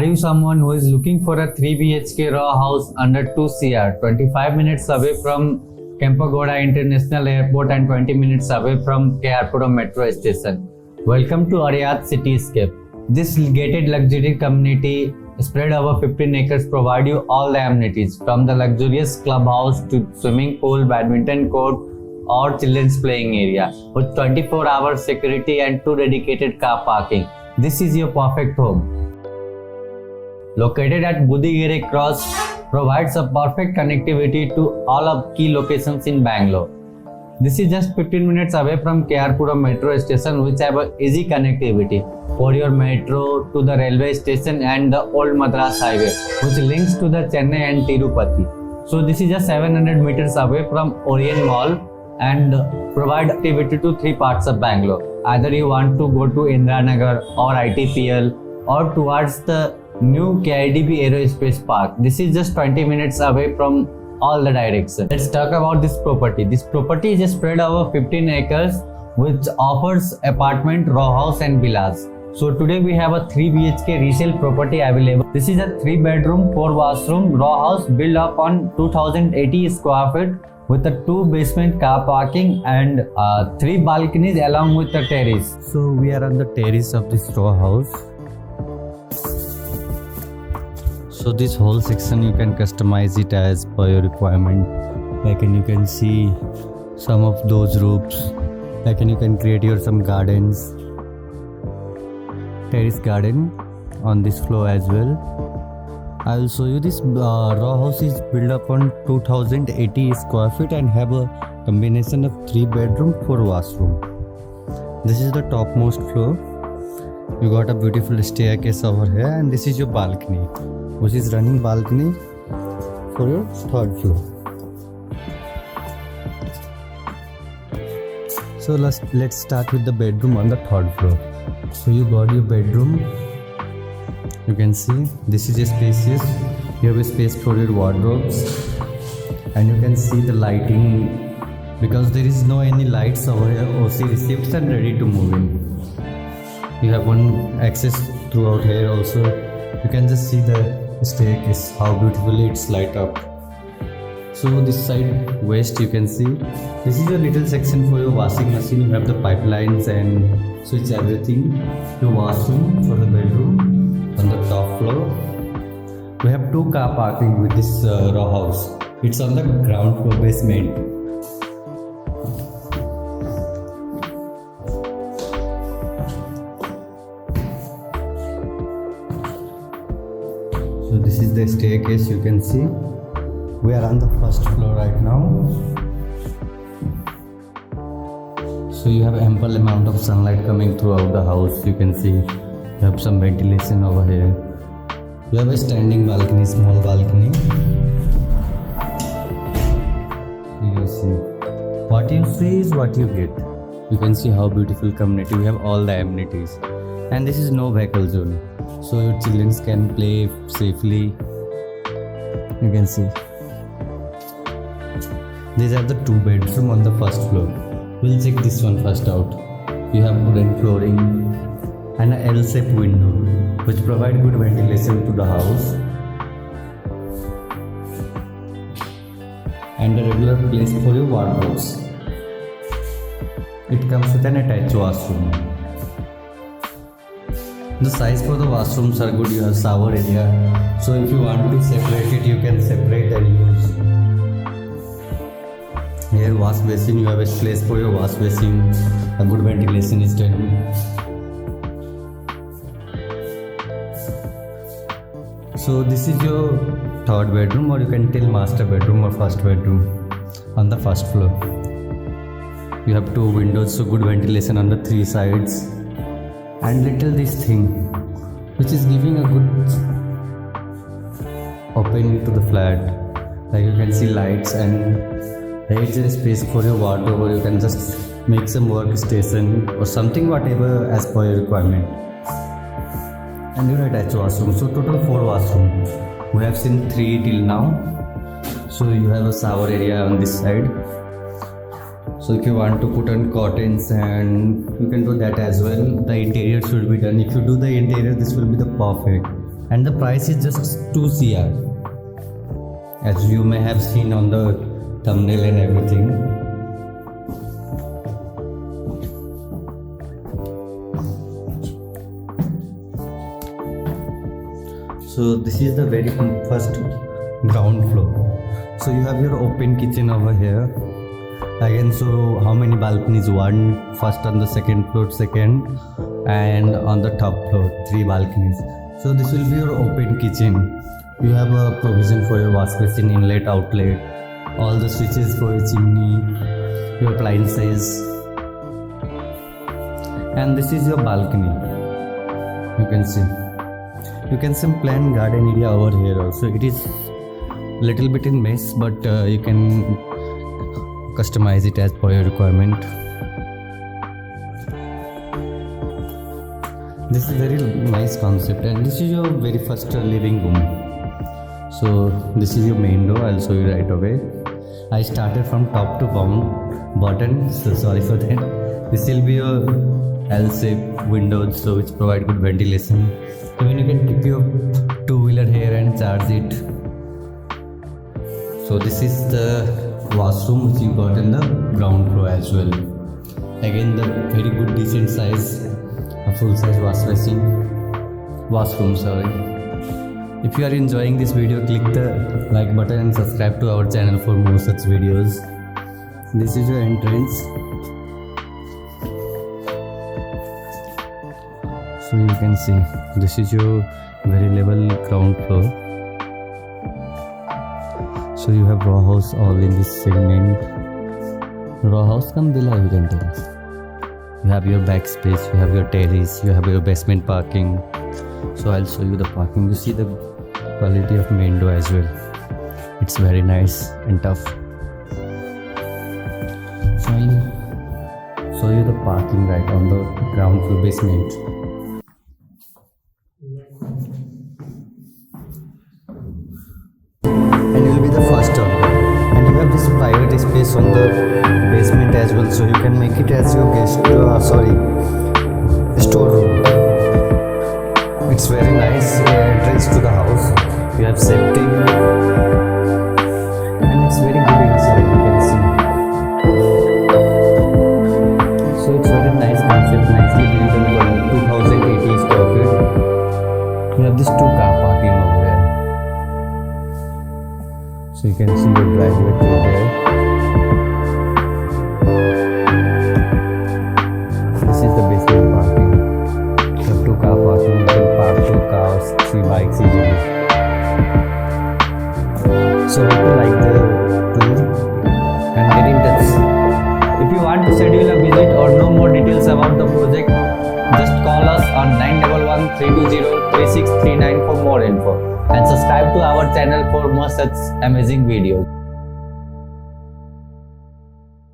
Are you someone who is looking for a 3 BHK raw house under 2 CR, 25 minutes away from Kempegowda International Airport and 20 minutes away from KR Puram Metro Station? Welcome to Aratt Cityscape. This gated luxury community spread over 15 acres provide you all the amenities from the luxurious clubhouse to swimming pool, badminton court or children's playing area with 24-hour security and 2 dedicated car parking. This is your perfect home. Located at Budigere Cross, provides a perfect connectivity to all of key locations in Bangalore. This is just 15 minutes away from KR Puram Metro Station, which have a easy connectivity for your metro to the railway station and the Old Madras Highway, which links to the Chennai and Tirupati. So this is just 700 meters away from Orient Mall and provide activity to 3 parts of Bangalore. Either you want to go to Indiranagar or ITPL or towards the new KIDB Aerospace Park. This is just 20 minutes away from all the directions. Let's talk about this property. This property is spread over 15 acres which offers apartment, row house and villas. So today we have a 3 BHK resale property available. This is a 3 bedroom, 4 bathroom row house built up on 2080 square feet with a 2 basement car parking and 3 balconies along with a terrace. So we are on the terrace of this row house. So this whole section you can customize it as per your requirement. And you can see some of those roofs. And you can create your some gardens, terrace garden on this floor as well. I will show you this row house is built up on 2080 square feet and have a combination of 3 bedroom, 4 washroom. This is the topmost floor. You got a beautiful staircase over here and this is your balcony, which is running balcony for your 3rd floor. So let's start with the bedroom on the 3rd floor. So you got your bedroom. You can see this is a spacious. You have a space for your wardrobes and you can see the lighting because there is no any lights over here. OC received and ready to move in. You have one access throughout here also. You can just see the staircase, how beautifully it's light up. So this side west you can see this is a little section for your washing machine. You have the pipelines and switch everything. Your washroom for the bedroom on the top floor. We have 2 car parking with this row house. It's on the ground floor basement. So this is the staircase you can see. We are on the 1st floor right now. So you have ample amount of sunlight coming throughout the house. You can see you have some ventilation over here. You have a standing balcony, small balcony. You see. What you see is what you get. You can see how beautiful community. We have all the amenities. And this is no vehicle zone. So your children can play safely. You can see. These are the 2 bedrooms on the 1st floor. We'll check this one first out. You have wooden flooring and a L-shaped window which provide good ventilation to the house. And a regular place for your wardrobes. It comes with an attached washroom. The size for the washrooms are good. You have shower area. So if you want to separate it, you can separate and use. Here wash basin, you have a place for your wash basin. A good ventilation is done. So this is your 3rd bedroom, or you can tell master bedroom or 1st bedroom on the 1st floor. You have 2 windows, so good ventilation on the 3 sides. And little this thing, which is giving a good opening to the flat. Like you can see lights and there is a space for your wardrobe, or you can just make some workstation or something, whatever as per your requirement. And your attached washroom. So total 4 washrooms. We have seen 3 till now. So you have a shower area on this side. So if you want to put on curtains, and you can do that as well. The interior should be done. If you do the interior, this will be the perfect. and the price is just 2 CR, as you may have seen on the thumbnail and everything. So this is the very first ground floor. So you have your open kitchen over here. Again, so how many balconies? One, first on the second floor, second, and on the top floor 3 balconies. So this will be your open kitchen. You have a provision for your wash basin, inlet, outlet, all the switches for your chimney, your appliances, and this is your balcony. You can see some planned garden area over here also. It is little bit in mess, but you can customize it as per your requirement. This is very nice concept, and this is your very first living room. So this is your main door. I'll show you right away. I started from top to bottom, so sorry for that. This will be your L-shaped windows, so which provide good ventilation. Even you can keep your two-wheeler here and charge it. So this is the washroom which you got in the ground floor as well. Again, the very good decent size, a full size washroom. If you are enjoying this video, click the like button and subscribe to our channel for more such videos. This is your entrance. So you can see this is your very level ground floor. So you have row house all in this segment. Row house come villa, you can tell. You have your back space, you have your terrace, you have your basement parking. So I'll show you the parking. You see the quality of main door as well. It's very nice and tough. So I'll show you the parking right on the ground floor basement. And you will be the first on there. And you have this private space on the basement as well, so you can make it as your storeroom. It's very nice entrance to the house. You have safety, and it's very good inside, you can see. So it's very nice concept, nicely built on 2080 square feet. You have this 2 car parking over there. So you can see your driveway through there. This is the basement parking. You have 2 car parking. You can park 2 cars, 3 bikes easily. So hope you like the tour and get in touch. If you want to schedule a visit or know more details about the project, just call us on 911 320 3639 for more info. And subscribe to our channel for more such amazing videos.